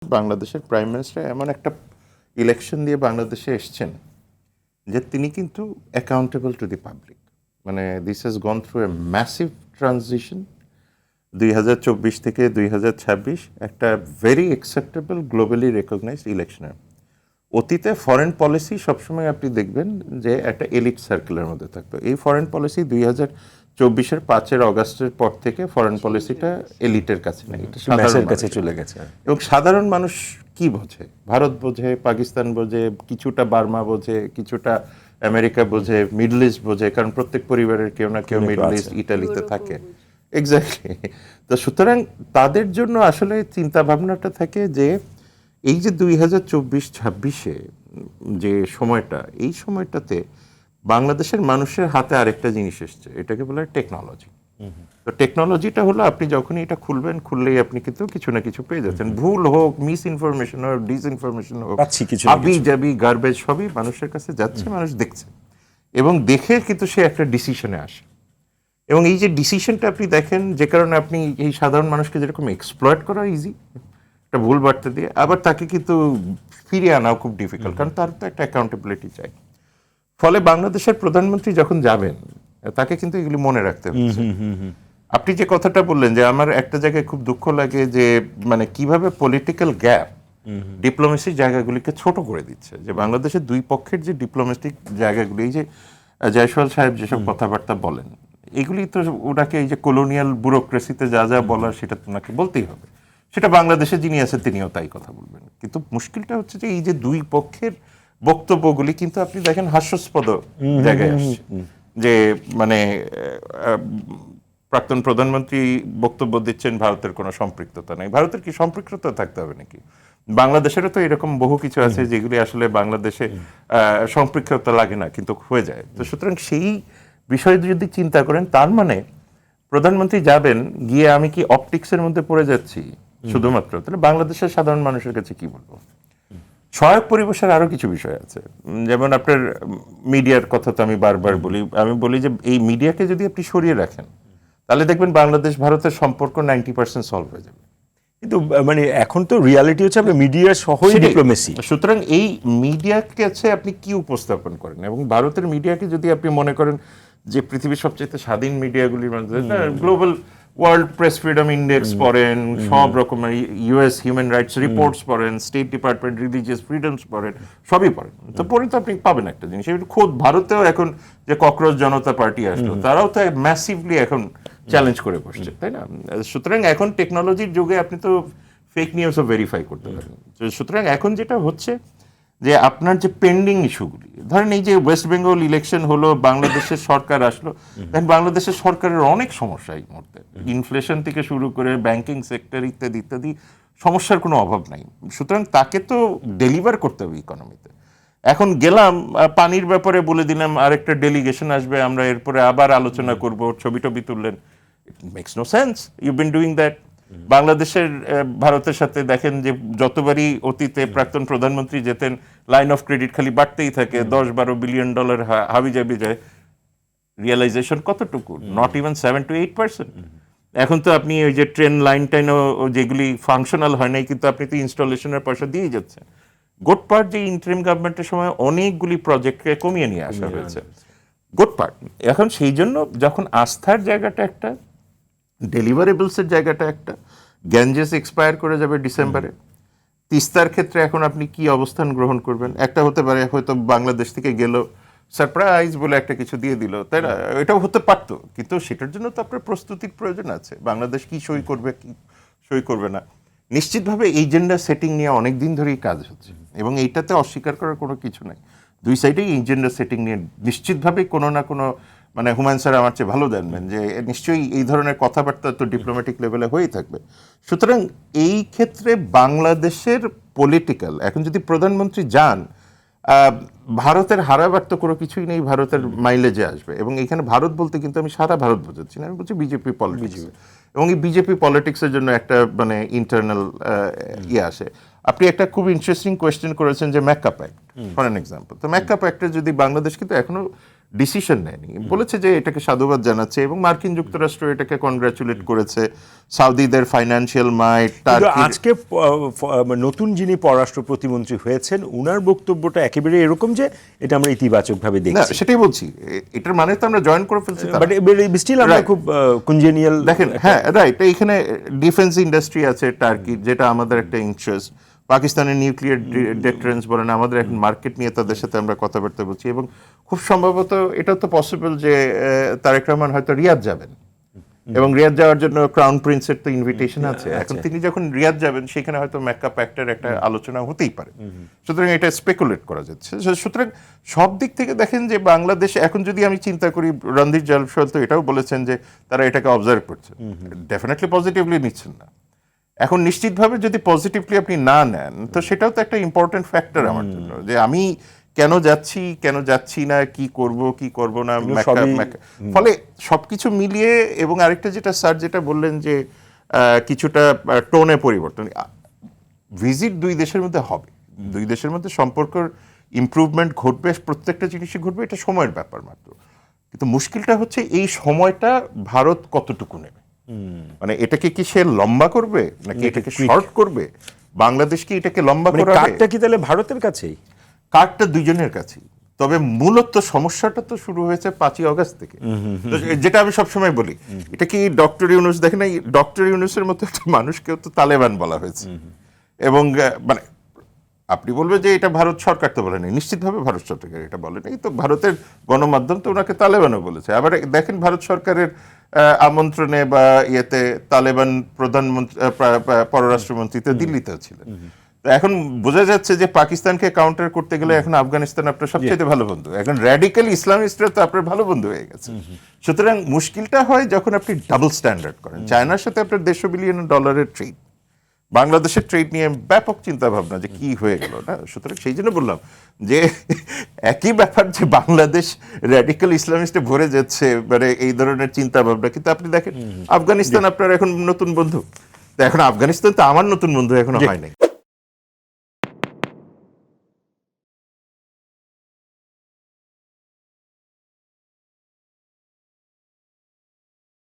বাংলাদেশের prime minister এমন একটা ইলেকশন দিয়ে বাংলাদেশে এসছেন যে তিনি কিন্তু অ্যাকাউন্টেবল টু দি পাবলিক। মানে this has gone through a massive transition 2024 থেকে 2026 একটা ভেরি অ্যাকসেপ্টেবল গ্লোবালি রেকগনাইজড ইলেকশনের। অতীতে ফরেন পলিসি সবসময় আপনি দেখবেন যে একটা এলিট সার্কেলের মধ্যে থাকতো। এই ফরেন পলিসি 2024-এর 5 অগাস্টের পর থেকে ফরেন পলিসিটা এলিটের কাছে নেই, এটা সাধারণ কাছে চলে গেছে। এবং সাধারণ মানুষ কি বোঝে? ভারত বোঝে, পাকিস্তান বোঝে, কিছুটা বার্মা বোঝে, কিছুটা আমেরিকা বোঝে, মিডল ইস্ট বোঝে, কারণ প্রত্যেক পরিবারের কেউ না কেউ মিডল ইস্ট ইটালিতে থাকে। এক্স্যাক্টলি। তো সুতরাং তাদের জন্য আসলে চিন্তা ভাবনাটা থাকে যে এই যে 2024-26-এ যে সময়টা, এই সময়টাতে বাংলাদেশের মানুষের হাতে আরেকটা জিনিস এসছে, এটাকে বলে টেকনোলজি। তো টেকনোলজিটা হলো আপনি যখনই এটা খুললেই আপনি কিন্তু কিছু না কিছু পেয়ে যাচ্ছেন। ভুল হোক, মিস ইনফরমেশন হোক, ডিসইনফরমেশন হোক, হাবি জাবি গার্বেজ সবই মানুষের কাছে যাচ্ছে, মানুষ দেখছে এবং দেখে কিন্তু সে একটা ডিসিশনে আসে। এবং এই যে ডিসিশনটা আপনি দেখেন, যে কারণে আপনি এই সাধারণ মানুষকে যেরকম এক্সপ্লয়েট করা ইজি একটা ভুল বার্তা দিয়ে, আবার তাকে কিন্তু ফিরিয়ে আনাও খুব ডিফিকাল্ট, কারণ তার তো একটা অ্যাকাউন্টেবিলিটি চাই। ফলে বাংলাদেশের প্রধানমন্ত্রী যখন যাবেন তাকে কিন্তু এগুলি মনে রাখতে হচ্ছে। আপনি যে কথাটা বললেন যে আমার একটা জায়গায় খুব দুঃখ লাগে যে মানে কিভাবে পলিটিক্যাল গ্যাপ ডিপ্লোমেসির জায়গাগুলিকে ছোট করে দিচ্ছে, যে বাংলাদেশের দুই পক্ষের যে ডিপ্লোমেটিক জায়গাগুলি, এই যে জয়সওয়াল সাহেব যেসব কথাবার্তা বলেন, এগুলি তো ওনাকে এই যে কলোনিয়াল ব্যুরোক্রেসিতে যা যা বলার সেটা তো ওনাকে বলতেই হবে, সেটা বাংলাদেশে যিনি আছেন তিনিও তাই কথা বলবেন। কিন্তু মুশকিলটা হচ্ছে যে এই যে দুই পক্ষের বক্তব্যগুলি কিন্তু আপনি দেখেন হাস্যাস্পদ জায়গায় আসছে, যে মানে প্রাক্তন প্রধানমন্ত্রী বক্তব্য দিচ্ছেন ভারতের কোনো সম্পৃক্ততা নেই। ভারতের কি সম্পৃক্ততা থাকতে হবে নাকি? বাংলাদেশেরও তো এরকম বহু কিছু আছে যেগুলি আসলে বাংলাদেশে সম্পৃক্ততা লাগে না কিন্তু হয়ে যায়। তো সুতরাং সেই বিষয় যদি চিন্তা করেন, তার মানে প্রধানমন্ত্রী যাবেন গিয়ে আমি কি অপটিক্সের মধ্যে পড়ে যাচ্ছি শুধুমাত্র, তাহলে বাংলাদেশের সাধারণ মানুষের কাছে কি বলবো? সহায়ক পরিবেশের আরো কিছু বিষয় আছে, যেমন আপনার মিডিয়ার কথা তো আমি বারবার বলি। আমি বলি যে এই মিডিয়াকে যদি আপনি সরিয়ে রাখেন তাহলে দেখবেন বাংলাদেশ ভারতের সম্পর্ক 90% সলভ হয়ে যাবে। কিন্তু মানে এখন তো রিয়ালিটি হচ্ছে আপনি মিডিয়া সহই ডিপ্লোমেসি। সুতরাং এই মিডিয়ার কাছে আপনি কি উপস্থাপন করেন, এবং ভারতের মিডিয়াকে যদি আপনি মনে করেন যে পৃথিবীর সবচেয়ে স্বাধীন মিডিয়াগুলির মধ্যে, global world press freedom index পড়েন, সব রকমের ইউএস হিউম্যান রাইটস রিপোর্টস পড়েন, স্টেট ডিপার্টমেন্ট রিলিজিয়াস ফ্রিডমস পড়েন, সবই পড়েন, তো পড়ে তো আপনি পাবেন একটা জিনিস। খোদ ভারতেও এখন যে ককরোচ জনতা পার্টি আসলো, তারাও তো ম্যাসিভলি এখন চ্যালেঞ্জ করে বসছে, তাই না? সুতরাং এখন টেকনোলজির যুগে আপনি তো ফেক নিউজও ভেরিফাই করতে পারেন। সুতরাং এখন যেটা হচ্ছে যে আপনার যে পেন্ডিং ইস্যুগুলি, ধরেন এই যে ওয়েস্ট বেঙ্গল ইলেকশন হলো, বাংলাদেশের সরকার আসলো, দেখেন বাংলাদেশের সরকারের অনেক সমস্যা এই মুহূর্তে, ইনফ্লেশন থেকে শুরু করে ব্যাংকিং সেক্টর ইত্যাদি ইত্যাদি সমস্যার কোনো অভাব নাই। সুতরাং তাকে তো ডেলিভার করতে হবে ইকোনমিতে। এখন গেলাম পানির ব্যাপারে বলে দিলাম আরেকটা ডেলিগেশন আসবে, আমরা এরপরে আবার আলোচনা করব, ছবি টবি তুললেন, it makes no sense, you been doing that. বাংলাদেশের ভারতের সাথে দেখেন যে যতবারই অতীতে প্রাক্তন প্রধানমন্ত্রী যেতেন, লাইন অফ ক্রেডিট খালি বাড়তেই থাকে, $10-12 বিলিয়ন হাবি জাবি যায়, রিয়েলাইজেশন কতটুকু? Not even 7 to 8%। এখন তো আপনি ওই যে ট্রেন লাইন টাইনও যেগুলি ফাংশনাল হয় নাই, কিন্তু আপনি তো ইনস্টলেশনের পয়সা দিয়েই যাচ্ছেন। গুড পার্ট যে ইন্টারিম গভর্নমেন্টের সময় অনেকগুলি প্রজেক্টকে কমিয়ে নিয়ে আসা হয়েছে, গুড পার্ট। এখন সেই জন্য যখন আস্থার জায়গাটা একটা, ডেলিভারেবলসের জায়গাটা একটা, গ্যাঞ্জেস এক্সপায়ার করে যাবে ডিসেম্বরে, তিস্তার ক্ষেত্রে এখন আপনি কি অবস্থান গ্রহণ করবেন? একটা হতে পারে হয়তো বাংলাদেশ থেকে গেল সারপ্রাইজ বলে একটা কিছু দিয়ে দিল, তাই না? এটাও হতে পারতো, কিন্তু সেটার জন্য তো আপনার প্রস্তুতির প্রয়োজন আছে। বাংলাদেশ কি সই করবে, কি সই করবে না, নিশ্চিতভাবে এজেন্ডা সেটিং নিয়ে অনেক দিন ধরেই কাজ হচ্ছে, এবং এইটাতে অস্বীকার করার কোনো কিছু নাই। দুই সাইডেই এজেন্ডা সেটিং নিয়ে নিশ্চিতভাবেই কোনো না কোনো, মানে হুমায়ুন স্যার আমার চেয়ে ভালো জানবেন যে নিশ্চয়ই এই ধরনের কথাবার্তা তো ডিপ্লোম্যাটিক লেভেলে হয়েই থাকবে। সুতরাং এই ক্ষেত্রে বাংলাদেশের পলিটিক্যাল, এখন যদি প্রধানমন্ত্রী যান, ভারতের হারাবার তো কোনো কিছুই নেই, ভারতের মাইলেজে আসবে। এবং এখানে ভারত বলতে কিন্তু আমি সারা ভারত বোঝাচ্ছি না, আমি বলছি বিজেপি পলিটিক্স। এবং এই বিজেপি পলিটিক্সের জন্য একটা মানে ইন্টারনাল ইয়ে আসে। আপনি একটা খুব ইন্টারেস্টিং কোয়েশ্চেন করেছেন যে ম্যাকআপ অ্যাক্ট ফর অ্যান এক্সাম্পল। তো ম্যাকআপ অ্যাক্টে যদি বাংলাদেশ কিন্তু এখনো ডিসিশন নেয়নি, বলেছে যে এটাকে সাধুবাদ জানাচ্ছে এবং মার্কিন যুক্তরাষ্ট্র এটাকে কনগ্রাচুলেট করেছে, সাউদিদের ফাইন্যান্সিয়াল মাইট। কিন্তু আজকে নতুন যিনি পররাষ্ট্র প্রতিমন্ত্রী হয়েছেন উনার বক্তব্যটা একেবারে এরকম যে এটা আমরা ইতিবাচকভাবে না দেখছি, সেটাই বলছি, এটার মানে তো আমরা জয়েন করে ফেলছি তা না। বাট স্টিল আমরা Right. খুব কনজেনিয়াল দেখেন, হ্যাঁ রাইট, এখানে ডিফেন্স ইন্ডাস্ট্রি আছে টার্কি, যেটা আমাদের একটা ইন্টারেস্ট। পাকিস্তানের নিউক্লিয়ার ডেটারেন্স বলেন, আমাদের এখন মার্কেট নিয়ে তাদের সাথে আমরা কথাবার্তা বলছি এবং খুব সম্ভবত এটাও তো পসিবল যে তারেক রহমান হয়তো রিয়াদ যাবেন এবং রিয়াদ যাওয়ার জন্য ক্রাউন প্রিন্সের তো ইনভিটেশন আছে। এখন তিনি যখন রিয়াদ যাবেন সেখানে হয়তো মেকা প্যাক্টের একটা আলোচনা হতেই পারে, সুতরাং এটা স্পেকুলেট করা যাচ্ছে। সুতরাং সব দিক থেকে দেখেন যে বাংলাদেশ এখন যদি আমি চিন্তা করি, রণধীর জলসওয়াল তো এটাও বলেছেন যে তারা এটাকে অবজার্ভ করছে, ডেফিনেটলি পজিটিভলি নিচ্ছেন না। এখন নিশ্চিতভাবে যদি পজিটিভলি আপনি না নেন তো সেটাও তো একটা ইম্পর্টেন্ট ফ্যাক্টর আমার জন্য, যে আমি কেন যাচ্ছি না, কি করব না, ফলে সবকিছু মিলিয়ে। এবং আরেকটা যেটা স্যার যেটা বললেন যে কিছুটা টোনে পরিবর্তন, ভিজিট দুই দেশের মধ্যে হবে, দুই দেশের মধ্যে সম্পর্কের ইমপ্রুভমেন্ট ঘটবে, প্রত্যেকটা জিনিসই ঘটবে, এটা সময়ের ব্যাপার মাত্র। কিন্তু মুশকিলটা হচ্ছে এই সময়টা ভারত কতটুকু নেবে, মানে এটাকে কি সে লম্বা করবে নাকি এটাকে শর্ট করবে, বাংলাদেশ কি এটাকে লম্বা করাবে? কার্ডটা কি তাহলে ভারতের কাছেই? কার্ডটা দুইজনের কাছেই, তবে মূলত সমস্যাটা তো শুরু হয়েছে 5ই আগস্ট থেকে। তো যেটা আমি সবসময় বলি, এটা কি ডক্টর ইউনূস, দেখেন এই ডক্টর ইউনূসের মতো একটা মানুষকেও তো তালেবান বলা হয়েছে এবং মানে আপনি বলবেন যে এটা ভারত সরকার তো বলেনি, নিশ্চিতভাবে ভারত সরকার এটা বলেনি, তো ভারতের গণমাধ্যম তো ওনাকে তালেবানও বলেছে। আবার দেখেন ভারত সরকারের আমন্ত্রণে বা ইয়েতে তালেবান প্রধানমন্ত্রী পররাষ্ট্রমন্ত্রী তো দিল্লিতেও ছিলেন। তো এখন বোঝা যাচ্ছে যে পাকিস্তানকে কাউন্টার করতে গেলে এখন আফগানিস্তান আপনার সবচেয়ে ভালো বন্ধু, এখন র্যাডিক্যাল ইসলামিস্টরা তো আপনার ভালো বন্ধু হয়ে গেছে। সুতরাং মুশকিলটা হয় যখন আপনি ডাবল স্ট্যান্ডার্ড করেন। চায়নার সাথে আপনার $150 বিলিয়ন ট্রেড, বাংলাদেশের ট্রেড নিয়ে ব্যাপক চিন্তা ভাবনা যে কি হয়ে গেল না। সুতরাং সেই জন্য বললাম যে একই ব্যাপার যে বাংলাদেশ র্যাডিক্যাল ইসলামিস্টে ভরে যাচ্ছে, মানে এই ধরনের চিন্তা ভাবনা, কিন্তু আপনি দেখেন আফগানিস্তান আপনার এখন নতুন বন্ধু, তো এখন আফগানিস্তান তো আমার নতুন বন্ধু এখনো হয় নাই।